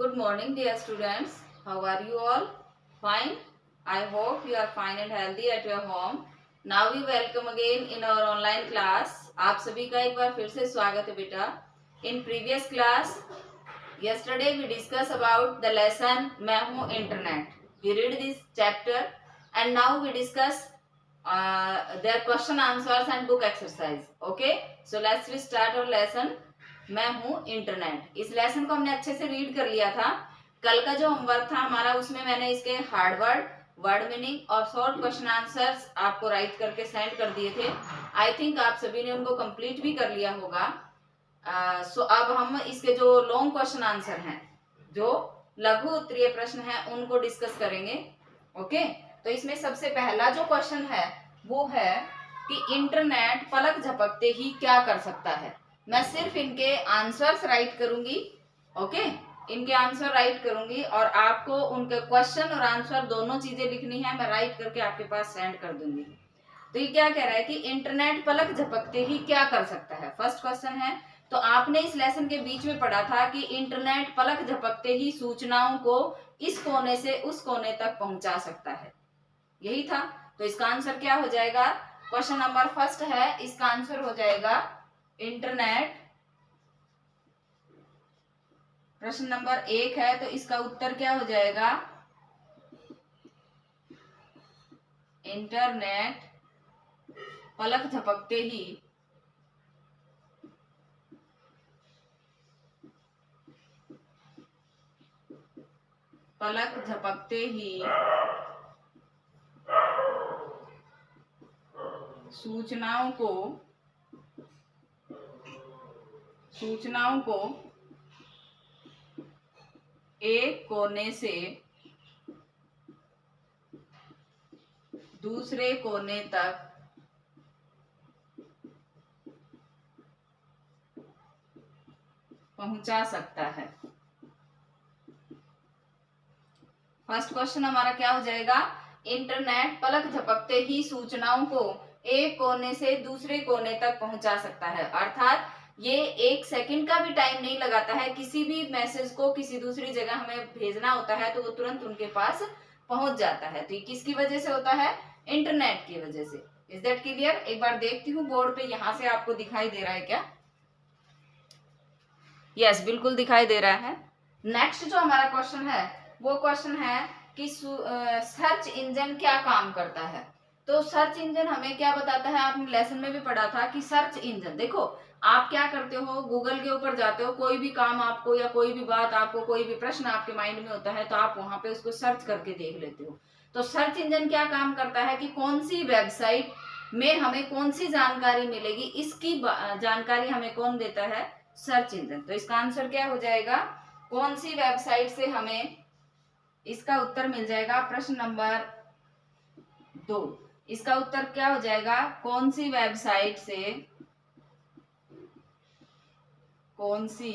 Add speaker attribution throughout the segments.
Speaker 1: Good morning, dear students. How are you all? Fine. I hope you are fine and healthy at your home. Now we welcome again in our online class. आप सभी का एक बार फिर से स्वागत है बेटा. In previous class, yesterday we discussed about the lesson मैं हूँ internet. We read this chapter and now we discuss their question answers and book exercise. Okay. So let's we start our lesson. मैं हूँ internet. इस lesson को हमने अच्छे से read कर लिया था. कल का जो होमवर्क था हमारा उसमें मैंने इसके हार्ड वर्ड, वर्ड मीनिंग और शॉर्ट क्वेश्चन आंसर्स आपको राइट करके सेंड कर दिए थे. आई थिंक आप सभी ने उनको कंप्लीट भी कर लिया होगा. सो अब हम इसके जो लॉन्ग क्वेश्चन आंसर हैं, जो लघु उत्तरीय प्रश्न हैं, उनको डिस्कस करेंगे. ओके. तो इसमें सबसे पहला जो क्वेश्चन है वो है कि इंटरनेट पलक झपकते ही क्या कर सकता है. मैं सिर्फ इनके आंसर्स राइट करूंगी. ओके. इनके आंसर राइट करूंगी और आपको उनके क्वेश्चन और आंसर दोनों चीजें लिखनी है. मैं राइट करके आपके पास सेंड कर दूंगी. तो ये क्या कह रहा है कि इंटरनेट पलक झपकते ही क्या कर सकता है. फर्स्ट क्वेश्चन है. तो आपने इस लेसन के बीच में पढ़ा था कि इंटरनेट पलक झपकते ही सूचनाओं को इस कोने से उस कोने तक पहुंचा सकता है. यही था. तो इसका आंसर क्या हो जाएगा. क्वेश्चन नंबर फर्स्ट है, इसका आंसर हो जाएगा इंटरनेट. प्रश्न नंबर 1 है तो इसका उत्तर क्या हो जाएगा. इंटरनेट पलक झपकते ही सूचनाओं को एक कोने से दूसरे कोने तक पहुंचा सकता है. फर्स्ट क्वेश्चन हमारा क्या हो जाएगा. इंटरनेट पलक झपकते ही सूचनाओं को एक कोने से दूसरे कोने तक पहुंचा सकता है. अर्थात ये 1 सेकंड का भी टाइम नहीं लगाता है. किसी भी मैसेज को किसी दूसरी जगह हमें भेजना होता है तो वो तुरंत उनके पास पहुंच जाता है. तो ये किसकी वजह से होता है. इंटरनेट की वजह से. Is that clear. एक बार देखती हूँ बोर्ड पे, यहां से आपको दिखाई दे रहा है क्या. यस, बिल्कुल दिखाई दे रहा है. नेक्स्ट जो हमारा क्वेश्चन है वो क्वेश्चन है कि सर्च इंजन क्या काम करता है. तो सर्च इंजन हमें क्या बताता है. आपने लेसन में भी पढ़ा था कि सर्च इंजन, देखो आप क्या करते हो, गूगल के ऊपर जाते हो, कोई भी काम आपको या कोई भी बात आपको, कोई भी प्रश्न आपके माइंड में होता है तो आप वहां पे उसको सर्च करके देख लेते हो. तो सर्च इंजन क्या काम करता है कि कौन सी वेबसाइट में हमें कौन सी जानकारी मिलेगी, इसकी जानकारी हमें कौन देता है. Search engine. तो इसका आंसर क्या हो जाएगा. कौन सी वेबसाइट से हमें, इसका उत्तर मिल जाएगा प्रश्न नंबर 2. इसका उत्तर क्या हो जाएगा. कौन सी वेबसाइट से हमें कौन सी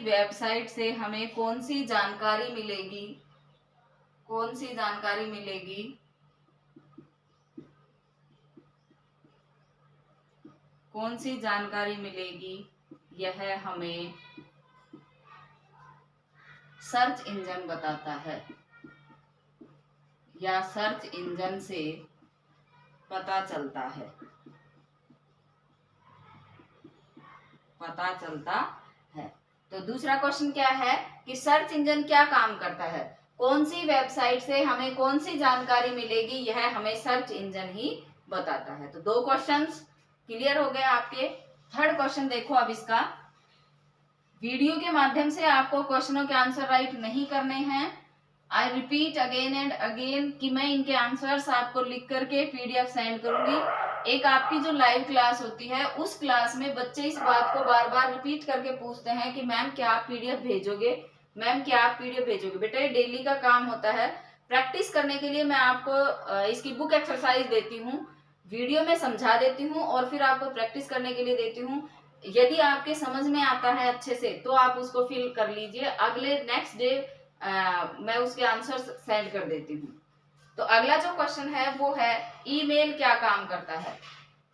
Speaker 1: वेबसाइट से हमें कौन सी जानकारी मिलेगी, यह हमें सर्च इंजन बताता है या सर्च इंजन से पता चलता है. तो दूसरा क्वेश्चन क्या है कि सर्च इंजन क्या काम करता है. कौन सी वेबसाइट से हमें कौन सी जानकारी मिलेगी, यह हमें सर्च इंजन ही बताता है. तो 2 क्वेश्चंस क्लियर हो गए आपके. थर्ड क्वेश्चन देखो. अब इसका वीडियो के माध्यम से आपको क्वेश्चनों के आंसर राइट नहीं करने हैं. I repeat again and again कि मैं इनके आंसर्स आपको लिख करके PDF सेंड करूंगी. एक आपकी जो लाइव क्लास होती है उस क्लास में बच्चे इस बात को बार बार रिपीट करके पूछते हैं कि मैम क्या आप PDF भेजोगे, बेटा ये डेली का काम होता है. प्रैक्टिस करने के लिए मैं आपको इसकी बुक एक्सरसाइज देती हूँ, वीडियो में समझा देती हूँ और फिर आपको प्रैक्टिस करने के लिए देती हूँ. यदि आपके समझ में आता है अच्छे से तो आप उसको फिल कर लीजिए. अगले नेक्स्ट डे मैं उसके आंसर सेंड कर देती हूँ। तो अगला जो क्वेश्चन है वो है ईमेल क्या काम करता है।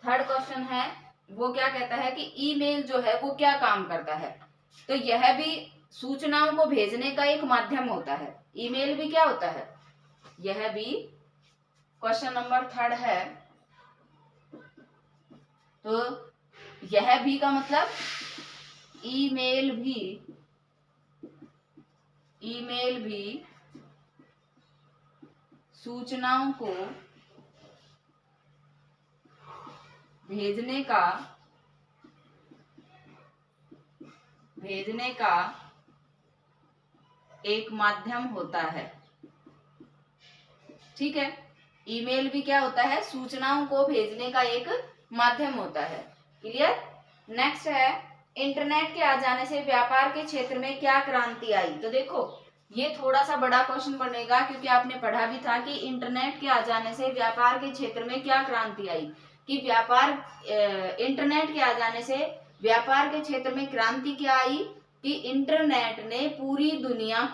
Speaker 1: थर्ड क्वेश्चन है वो क्या कहता है कि ईमेल जो है वो क्या काम करता है। तो यह भी सूचनाओं को भेजने का एक माध्यम होता है। ईमेल भी क्या होता है, यह भी क्वेश्चन नंबर थर्ड है। तो यह भी का मतलब ईमेल भी सूचनाओं को भेजने का एक माध्यम होता है। ठीक है, ईमेल भी क्या होता है, सूचनाओं को भेजने का एक माध्यम होता है। क्लियर। नेक्स्ट है इंटरनेट के आ जाने से व्यापार के क्षेत्र में क्या क्रांति आई। तो देखो ये थोड़ा सा बड़ा क्वेश्चन बनेगा क्योंकि आपने पढ़ा भी था कि इंटरनेट के आ जाने से व्यापार के क्षेत्र में क्या क्रांति आई, कि व्यापार इंटरनेट के आ जाने से व्यापार के क्षेत्र में क्रांति क्या आई, कि इंटरनेट ने पूरी दुनिया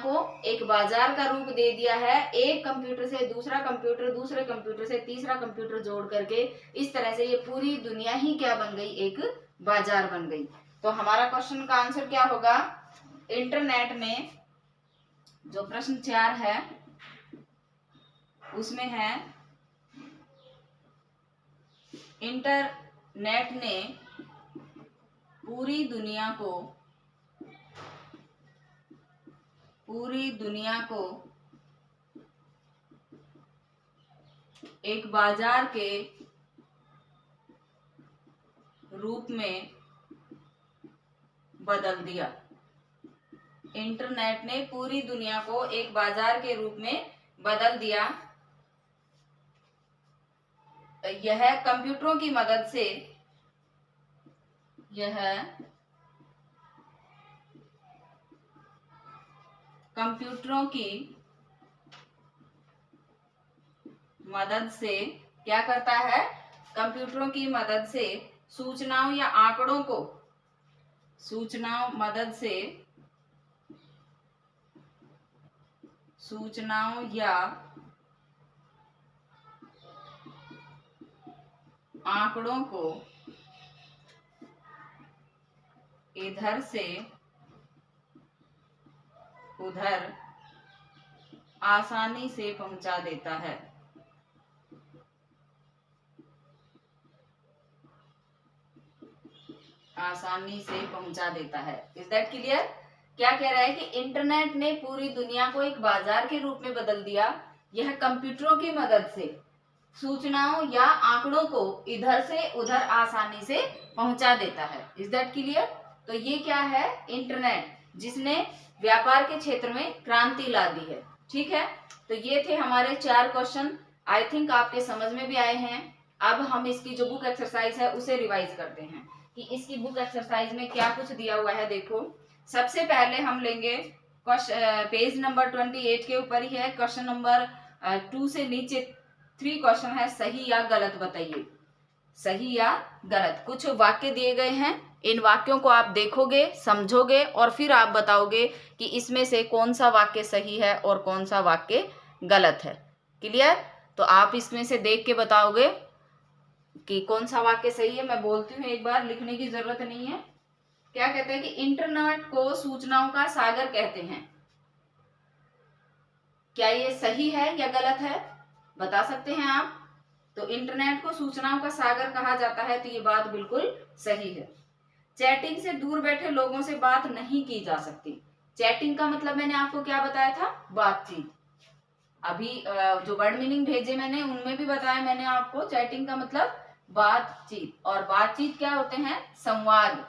Speaker 1: को एक बाजार का रूप दे दिया है। एक कंप्यूटर से दूसरा कंप्यूटर, दूसरे कंप्यूटर से तीसरा कंप्यूटर जोड़ करके इस तरह से ये पूरी दुनिया ही क्या बन गई, एक बाजार बन गई। तो हमारा क्वेश्चन का आंसर क्या होगा, इंटरनेट ने, जो प्रश्न 4 है उसमें है इंटरनेट ने पूरी दुनिया को एक बाजार के रूप में बदल दिया। इंटरनेट ने पूरी दुनिया को एक बाजार के रूप में बदल दिया। यह कंप्यूटरों की मदद से क्या करता है, कंप्यूटरों की मदद से सूचनाओं या आंकड़ों को इधर से उधर आसानी से पहुंचा देता है। Is that clear. क्या कह रहा है कि इंटरनेट ने पूरी दुनिया को एक बाजार के रूप में बदल दिया। यह कंप्यूटरों की मदद से सूचनाओं या आंकड़ों को इधर से उधर आसानी से पहुंचा देता है। Is that clear. तो ये क्या है, इंटरनेट, जिसने व्यापार के क्षेत्र में क्रांति ला दी है। ठीक है, तो ये थे हमारे 4 क्वेश्चन। आई थिंक आपके समझ में भी आए हैं। अब हम इसकी जो बुक एक्सरसाइज है उसे रिवाइज करते हैं कि इसकी बुक एक्सरसाइज में क्या कुछ दिया हुआ है। देखो सबसे पहले हम लेंगे पेज नंबर 28 के ऊपर ही है, क्वेश्चन नंबर 2 से नीचे 3 क्वेश्चन है, सही या गलत बताइए, सही या गलत। कुछ वाक्य दिए गए हैं, इन वाक्यों को आप देखोगे, समझोगे और फिर आप बताओगे कि इसमें से कौन सा वाक्य सही है और कौन सा वाक्य गलत है। क्लियर। तो आप इसमें से देख के बताओगे कि कौन सा वाक्य सही है। मैं बोलती हूँ एक बार, लिखने की जरूरत नहीं है। क्या कहते हैं कि इंटरनेट को सूचनाओं का सागर कहते हैं। क्या ये सही है या गलत है, बता सकते हैं आप। तो इंटरनेट को सूचनाओं का सागर कहा जाता है, तो ये बात बिल्कुल सही है। चैटिंग से दूर बैठे लोगों से बात नहीं की जा सकती। चैटिंग का मतलब मैंने आपको क्या बताया था, बातचीत। अभी जो वर्ड मीनिंग भेजे मैंने उनमें भी बताया मैंने आपको, चैटिंग का मतलब बातचीत, और बातचीत क्या होते हैं, संवाद।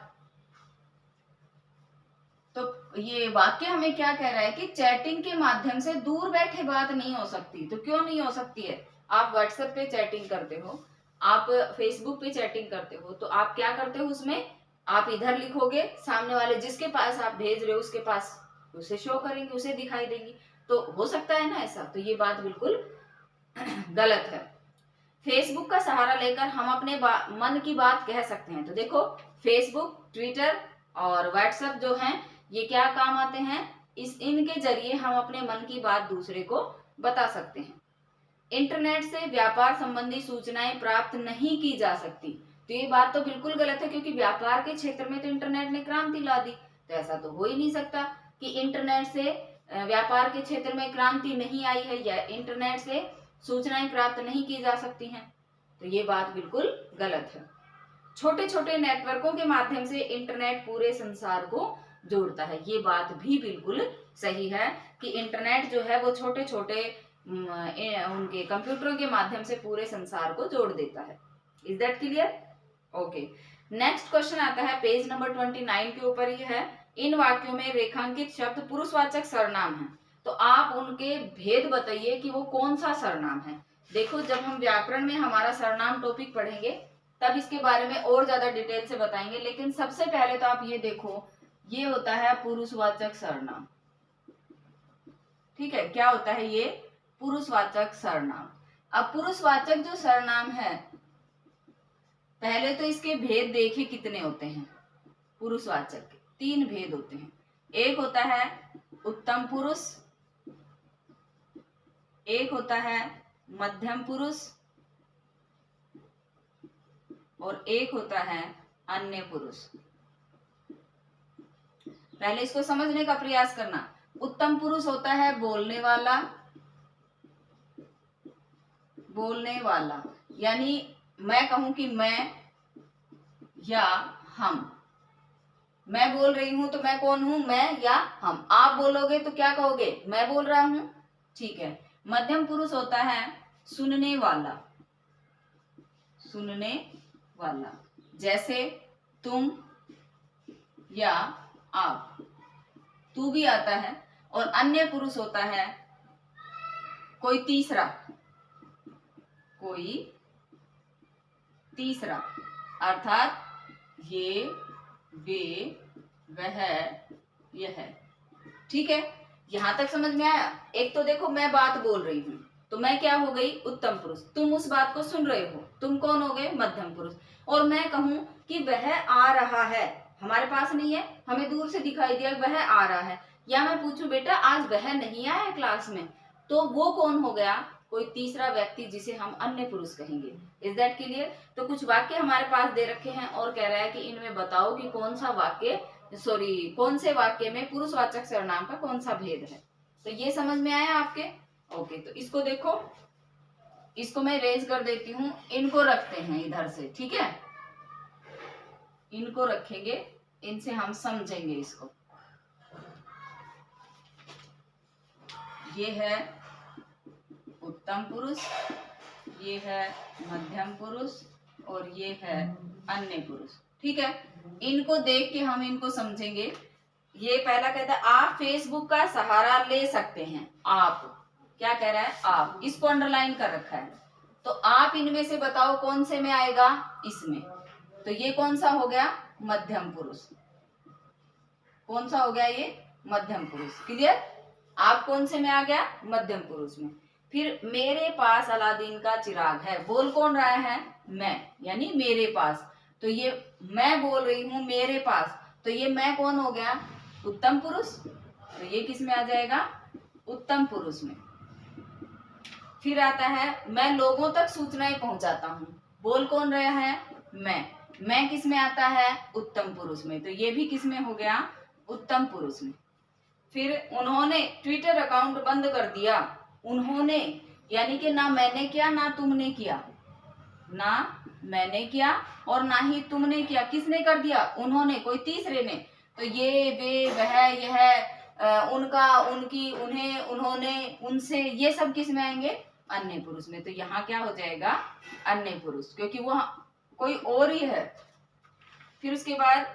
Speaker 1: तो ये वाक्य हमें क्या कह रहा है कि चैटिंग के माध्यम से दूर बैठे बात नहीं हो सकती। तो क्यों नहीं हो सकती है, आप व्हाट्सएप पे चैटिंग करते हो, आप फेसबुक पे चैटिंग करते हो, तो आप क्या करते हो, उसमें आप इधर लिखोगे, सामने वाले जिसके पास आप भेज रहे हो उसके पास उसे शो करेंगे, उसे दिखाई देगी। तो हो सकता है ना ऐसा, तो ये बात बिल्कुल गलत है। फेसबुक का सहारा लेकर हम अपने मन की बात कह सकते हैं। तो देखो फेसबुक, ट्विटर और व्हाट्सएप जो हैं ये क्या काम आते हैं? इनके जरिए हम अपने मन की बात दूसरे को बता सकते हैं। इंटरनेट से व्यापार संबंधी सूचनाएं प्राप्त नहीं की जा सकती, तो ये बात तो बिल्कुल गलत है, क्योंकि व्यापार के क्षेत्र में तो इंटरनेट ने क्रांति ला दी। तो ऐसा तो हो ही नहीं सकता कि इंटरनेट से व्यापार के क्षेत्र में क्रांति नहीं आई है या इंटरनेट से सूचनाएं प्राप्त नहीं की जा सकती हैं। तो ये बात बिल्कुल गलत है। छोटे छोटे नेटवर्कों के माध्यम से इंटरनेट पूरे संसार को जोड़ता है, ये बात भी बिल्कुल सही है कि इंटरनेट जो है वो छोटे छोटे उनके कंप्यूटरों के माध्यम से पूरे संसार को जोड़ देता है। Is that clear? Okay, next question आता है पेज नंबर 29 के ऊपर। ये है, इन वाक्यों में रेखांकित शब्द पुरुषवाचक सर्वनाम है, तो आप उनके भेद बताइए कि वो कौन सा सर्वनाम है। देखो, जब हम व्याकरण में हमारा सर्वनाम टॉपिक पढ़ेंगे तब इसके बारे में और ज्यादा डिटेल से बताएंगे, लेकिन सबसे पहले तो आप ये देखो, ये होता है पुरुषवाचक सर्वनाम। ठीक है, क्या होता है ये? पुरुषवाचक सर्वनाम। अब पुरुषवाचक जो सर्वनाम है, पहले तो इसके भेद देखिए कितने होते हैं। पुरुषवाचक के 3 भेद होते हैं। एक होता है उत्तम पुरुष, एक होता है मध्यम पुरुष, और एक होता है अन्य पुरुष। पहले इसको समझने का प्रयास करना। उत्तम पुरुष होता है बोलने वाला, बोलने वाला यानी मैं कहूं कि मैं या हम, मैं बोल रही हूं तो मैं कौन हूं? मैं या हम। आप बोलोगे तो क्या कहोगे? मैं बोल रहा हूं। ठीक है। मध्यम पुरुष होता है सुनने वाला, सुनने वाला, जैसे तुम या आप, तू भी आता है। और अन्य पुरुष होता है कोई तीसरा, कोई तीसरा, अर्थात ये, वे, वह, यह। ठीक है, यहां तक समझ में आया? एक तो देखो, मैं बात बोल रही हूं तो मैं क्या हो गई? उत्तम पुरुष। तुम उस बात को सुन रहे हो, तुम कौन हो गए? मध्यम पुरुष। और मैं कहूं कि वह आ रहा है, हमारे पास नहीं है, हमें दूर से दिखाई दिया वह आ रहा है, या मैं पूछूं बेटा आज वह नहीं आया क्लास में, तो वो कौन हो गया? कोई तीसरा व्यक्ति, जिसे हम अन्य पुरुष कहेंगे। Is that clear? तो कुछ वाक्य हमारे पास दे रखे हैं और कह रहा है कि इनमें बताओ कि कौन सा वाक्य, कौन से वाक्य में पुरुषवाचक सर्वनाम का कौन सा भेद है। तो ये समझ में आया आपके? ओके, तो इसको देखो, इसको मैं रेज कर देती हूँ, इनको रखते हैं इधर से। ठीक है, इनको रखेंगे, इनसे हम समझेंगे इसको। ये है उत्तम पुरुष, ये है मध्यम पुरुष, और ये है अन्य पुरुष। ठीक है, इनको देख के हम इनको समझेंगे। ये पहला कहता है आप फेसबुक का सहारा ले सकते हैं। आप, क्या कह रहा है? आप, इसको अंडरलाइन कर रखा है। तो आप इनमें से बताओ कौन से में आएगा? इसमें। तो ये कौन सा हो गया? मध्यम पुरुष। कौन सा हो गया ये? मध्यम पुरुष। क्लियर? आप कौन से में आ गया? मध्यम पुरुष में। फिर मेरे पास अलादीन का चिराग है, बोल कौन रहा है? मैं, यानी मेरे पास। तो ये मैं बोल रही हूं मेरे पास, तो ये मैं कौन हो गया? उत्तम पुरुष। तो ये किस में आ जाएगा? उत्तम पुरुष में। फिर आता है मैं लोगों तक सूचनाएं पहुंचाता हूं, बोल कौन रहा है? मैं किस में आता है? उत्तम पुरुष में। तो ये भी किस में हो गया? उत्तम पुरुष में। फिर उन्होंने ट्विटर अकाउंट बंद कर दिया। उन्होंने यानी कि ना मैंने किया ना तुमने किया, ना मैंने किया और ना ही तुमने किया। किसने कर दिया? उन्होंने, कोई तीसरे ने। तो ये, वे, वह, यह, उनका, उनकी, उन्हें, उन्होंने, उनसे, ये सब किस में आएंगे? अन्य पुरुष में। तो यहाँ क्या हो जाएगा? अन्य पुरुष, क्योंकि वो कोई और ही है। फिर उसके बाद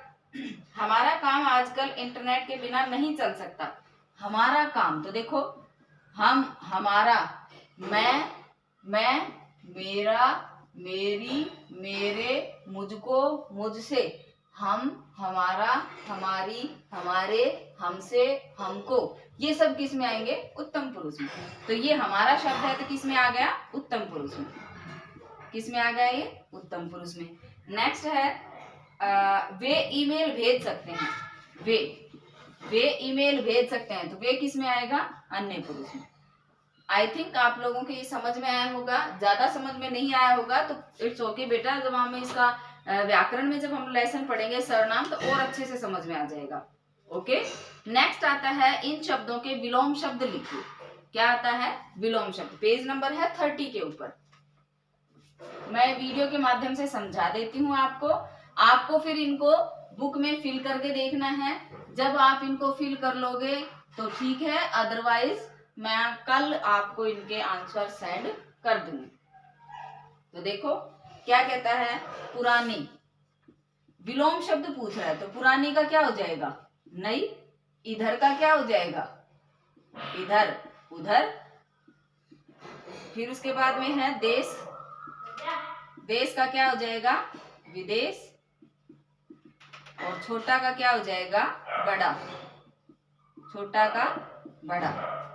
Speaker 1: हमारा काम आजकल इंटरनेट के बिना नहीं चल सकता। हमारा काम तो देखो, हम, हमारा, मैं, मेरा, मेरी, मेरे, मुझको, मुझसे, हम, हमारा, हमारी, हमारे, हमसे, हमको, ये सब किस में आएंगे? उत्तम पुरुष में। तो ये हमारा शब्द है तो किस में आ गया? उत्तम पुरुष में। किस में आ गया ये? उत्तम पुरुष में। नेक्स्ट है वे ईमेल भेज सकते हैं। वे, वे ईमेल भेज सकते हैं, तो वे किस में आएगा? अन्य पुरुष में। आई थिंक आप लोगों को ये समझ में आया होगा। ज्यादा समझ में नहीं आया होगा तो इट्स ओके बेटा, जब हमें इसका व्याकरण में जब हम लेसन पढ़ेंगे सर्वनाम, तो और अच्छे से समझ में आ जाएगा। ओके, नेक्स्ट आता है इन शब्दों के विलोम शब्द लिखिए। क्या आता है? विलोम शब्द। पेज नंबर है 30 के ऊपर। मैं वीडियो के माध्यम से समझा देती हूँ आपको फिर इनको बुक में फिल करके देखना है। जब आप इनको फिल कर लोगे तो ठीक है, अदरवाइज मैं कल आपको इनके आंसर सेंड कर दूंगी। तो देखो क्या कहता है, पुरानी। विलोम शब्द पूछ रहा है, तो पुरानी का क्या हो जाएगा? नई। इधर का क्या हो जाएगा? इधर, उधर। फिर उसके बाद में है देश। देश का क्या हो जाएगा? विदेश। और छोटा का क्या हो जाएगा? बड़ा। छोटा का बड़ा।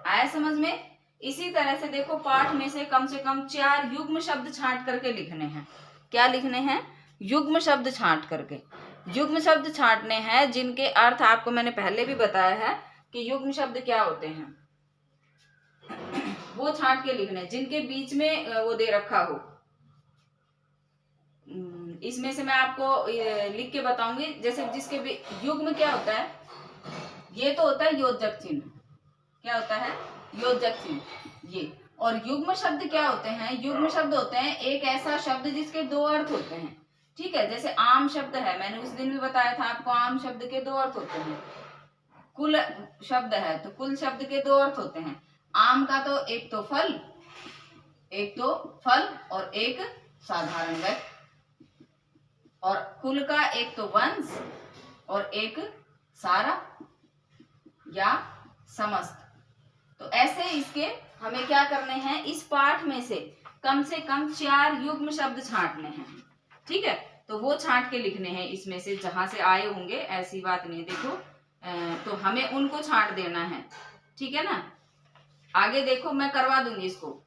Speaker 1: आया समझ में? इसी तरह से देखो, पाठ में से कम 4 युग्म शब्द छांट करके लिखने हैं। क्या लिखने हैं? युग्म शब्द छांट करके। युग्म शब्द छांटने हैं जिनके अर्थ आपको मैंने पहले भी बताया है कि युग्म शब्द क्या होते हैं, वो छांट के लिखने, जिनके बीच में वो दे रखा हो। इसमें से मैं आपको लिख के बताऊंगी। जैसे जिसके युग्म क्या होता है, ये तो होता है योजक चिन्ह। क्या होता है? योजक चिन्ह ये। और युग्म शब्द क्या होते हैं? युग्म शब्द होते हैं एक ऐसा शब्द जिसके 2 अर्थ होते हैं। ठीक है, जैसे आम शब्द है, मैंने उस दिन भी बताया था आपको, आम शब्द के 2 अर्थ होते हैं। कुल शब्द है तो कुल शब्द के 2 अर्थ होते हैं। आम का तो एक तो फल और एक साधारण व्यक्ति, और कुल का एक तो वंश और एक सारा या समस्त। तो ऐसे इसके हमें क्या करने हैं, इस पाठ में से कम 4 युग्म शब्द छांटने हैं। ठीक है, तो वो छांट के लिखने हैं इसमें से, जहां से आए होंगे, ऐसी बात नहीं। देखो तो हमें उनको छांट देना है। ठीक है ना? आगे देखो, मैं करवा दूंगी इसको।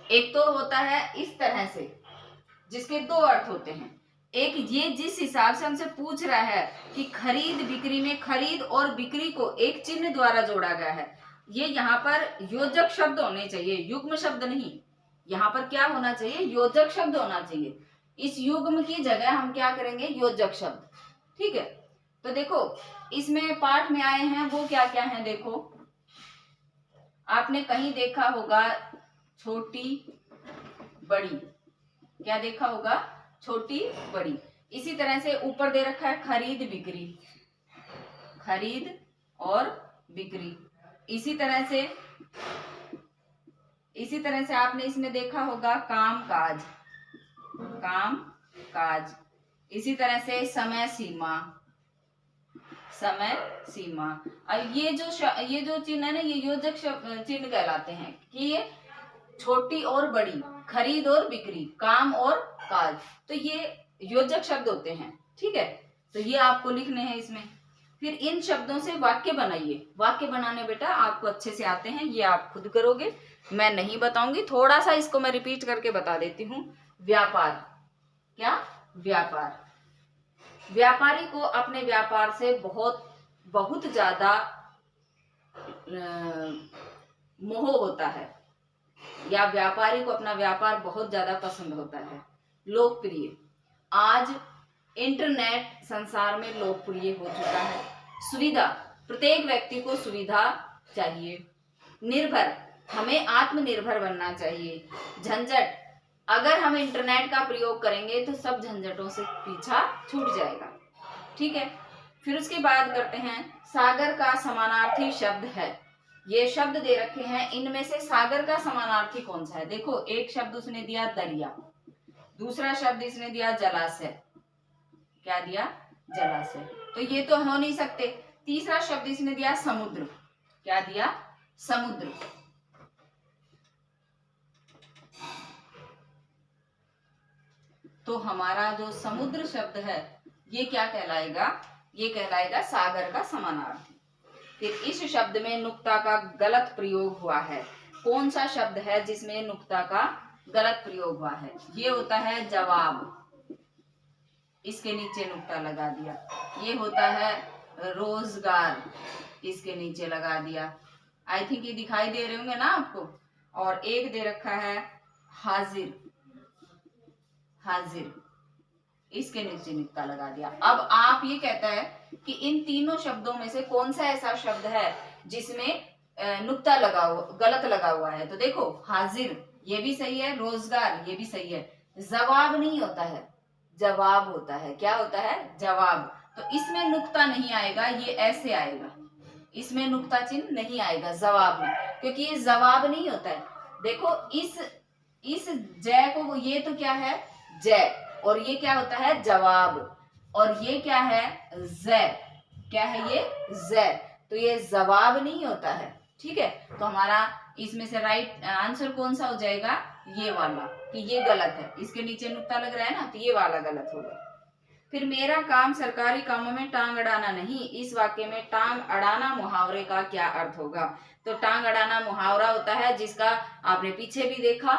Speaker 1: एक तो होता है इस तरह से, जिसके 2 अर्थ होते हैं। एक ये जिस हिसाब से हमसे पूछ रहा है कि खरीद बिक्री में खरीद और बिक्री को एक चिन्ह द्वारा जोड़ा गया है, ये यहाँ पर योजक शब्द होने चाहिए, युग्म शब्द नहीं। यहाँ पर क्या होना चाहिए? योजक शब्द होना चाहिए। इस युग्म की जगह हम क्या करेंगे? योजक शब्द। ठीक है, तो देखो इसमें पाठ में आए हैं वो क्या क्या है। देखो आपने कहीं देखा होगा छोटी बड़ी। क्या देखा होगा? छोटी बड़ी। इसी तरह से ऊपर दे रखा है खरीद बिक्री, खरीद और बिक्री। इसी तरह से आपने इसमें देखा होगा काम काज, काम काज। इसी तरह से समय सीमा, समय सीमा। अब ये जो चिन्ह है ना, ये योजक चिन्ह कहलाते हैं कि ये छोटी और बड़ी, खरीद और बिक्री, काम और काज, तो ये योजक शब्द होते हैं। ठीक है, तो ये आपको लिखने हैं इसमें। फिर इन शब्दों से वाक्य बनाइए। वाक्य बनाने बेटा आपको अच्छे से आते हैं, ये आप खुद करोगे, मैं नहीं बताऊंगी। थोड़ा सा इसको मैं रिपीट करके बता देती हूँ। व्यापार। क्या? व्यापार। व्यापारी को अपने व्यापार से बहुत ज्यादा मोह होता है, या व्यापारी को अपना व्यापार बहुत ज्यादा पसंद होता है। लोकप्रिय। आज इंटरनेट संसार में लोकप्रिय हो चुका है। सुविधा। प्रत्येक व्यक्ति को सुविधा चाहिए। निर्भर। हमें आत्मनिर्भर बनना चाहिए। झंझट। अगर हम इंटरनेट का प्रयोग करेंगे तो सब झंझटों से पीछा छूट जाएगा। ठीक है, फिर उसके बाद करते हैं सागर का समानार्थी शब्द है। ये शब्द दे रखे हैं, इनमें से सागर का समानार्थी कौन सा है? देखो एक शब्द उसने दिया दरिया, दूसरा शब्द इसने दिया जलाशय। क्या दिया? जलाशय। तो ये तो हो नहीं सकते। तीसरा शब्द इसने दिया समुद्र। क्या दिया? समुद्र। तो हमारा जो समुद्र शब्द है ये क्या कहलाएगा? ये कहलाएगा सागर का समानार्थी। फिर इस शब्द में नुक्ता का गलत प्रयोग हुआ है। कौन सा शब्द है जिसमें नुक्ता का गलत प्रयोग हुआ है? ये होता है जवाब, इसके नीचे नुक्ता लगा दिया। ये होता है रोजगार इसके नीचे लगा दिया। आई थिंक ये दिखाई दे रहे होंगे ना आपको। और एक दे रखा है हाजिर, हाजिर, इसके नीचे नुक्ता लगा दिया। अब आप ये कहता है कि इन तीनों शब्दों में से कौन सा ऐसा शब्द है जिसमें नुक्ता लगा हुआ, गलत लगा हुआ है। तो देखो हाजिर ये भी सही है, रोजगार ये भी सही है। जवाब नहीं होता है, जवाब होता है। क्या होता है? जवाब। तो इसमें नुक्ता नहीं आएगा, ये ऐसे आएगा, इसमें नुक्ता चिन्ह नहीं आएगा जवाब में, क्योंकि ये जवाब नहीं होता है। देखो इस जय को, ये तो क्या है? जय। और ये क्या होता है? जवाब। और ये क्या है? जय। क्या है ये? जय। तो ये जवाब नहीं होता है। ठीक है, तो हमारा इसमें से राइट आंसर कौन सा हो जाएगा? ये वाला, कि ये गलत है। इसके नीचे नुक्ता लग रहा है ना, तो ये वाला गलत होगा। फिर मेरा काम सरकारी कामों में टांग अड़ाना नहीं, इस वाक्य में टांग अड़ाना मुहावरे का क्या अर्थ होगा? तो टांग अड़ाना मुहावरा होता है जिसका आपने पीछे भी देखा,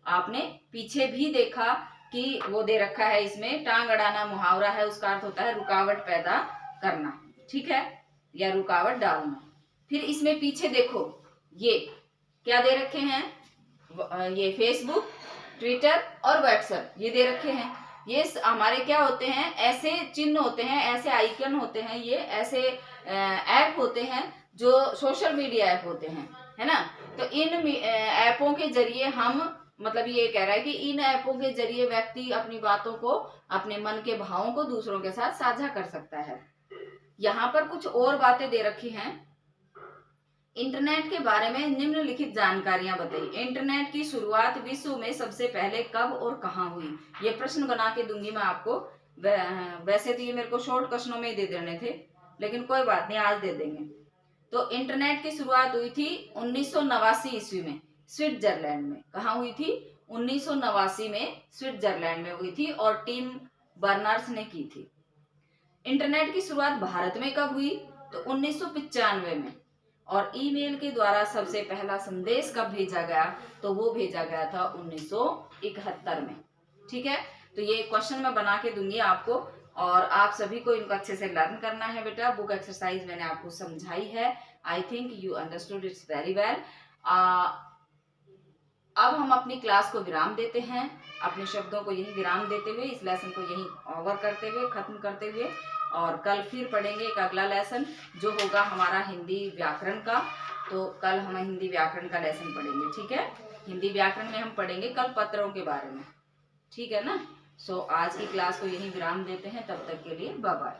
Speaker 1: आपने पीछे भी देखा कि वो दे रखा है इसमें, टांग अड़ाना मुहावरा है, उसका अर्थ होता है रुकावट पैदा करना। ठीक है, या रुकावट डालना। फिर इसमें पीछे देखो, ये क्या दे रखे हैं? ये फेसबुक, ट्विटर और व्हाट्सएप ये दे रखे हैं। ये हमारे क्या होते हैं? ऐसे चिन्ह होते हैं, ऐसे आइकन होते हैं, ये ऐसे ऐप होते हैं जो सोशल मीडिया ऐप होते हैं, है ना। तो इन ऐपों के जरिए हम, मतलब ये कह रहा है कि इन ऐपों के जरिए व्यक्ति अपनी बातों को, अपने मन के भावों को दूसरों के साथ साझा कर सकता है। यहाँ पर कुछ और बातें दे रखी हैं। इंटरनेट के बारे में निम्नलिखित जानकारियां बताइए। इंटरनेट की शुरुआत विश्व में सबसे पहले कब और कहां हुई? ये प्रश्न बना के दूंगी मैं आपको। वैसे तो ये मेरे को शॉर्ट क्वेश्चनों में ही दे देने थे, लेकिन कोई बात नहीं, आज दे देंगे। तो इंटरनेट की शुरुआत हुई थी 1989 ईस्वी में स्विट्जरलैंड में। कहाँ हुई थी? 1989 में स्विट्जरलैंड में हुई थी और टिम बर्नर्स ने की थी। इंटरनेट की शुरुआत भारत में कब हुई? तो 1995 में। और ईमेल के द्वारा सबसे पहला संदेश कब भेजा गया? तो वो भेजा गया था 1971 में। ठीक है, तो ये क्वेश्चन मैं बना के दूंगी आपको, और आप सभी को इनको अच्छे से लर्न करना है बेटा। बुक एक्सरसाइज मैंने आपको समझाई है। I think you understood it's very well. अब हम अपनी क्लास को विराम देते हैं, अपने शब्दों को यही विराम देते हुए, इस लेसन को यही ओवर करते हुए, खत्म करते हुए, और कल फिर पढ़ेंगे एक अगला लेसन जो होगा हमारा हिंदी व्याकरण का। तो कल हम हिंदी व्याकरण का लेसन पढ़ेंगे। ठीक है, हिंदी व्याकरण में हम पढ़ेंगे कल पत्रों के बारे में। ठीक है ना। सो आज की क्लास को यही विराम देते हैं, तब तक के लिए बाय बाय।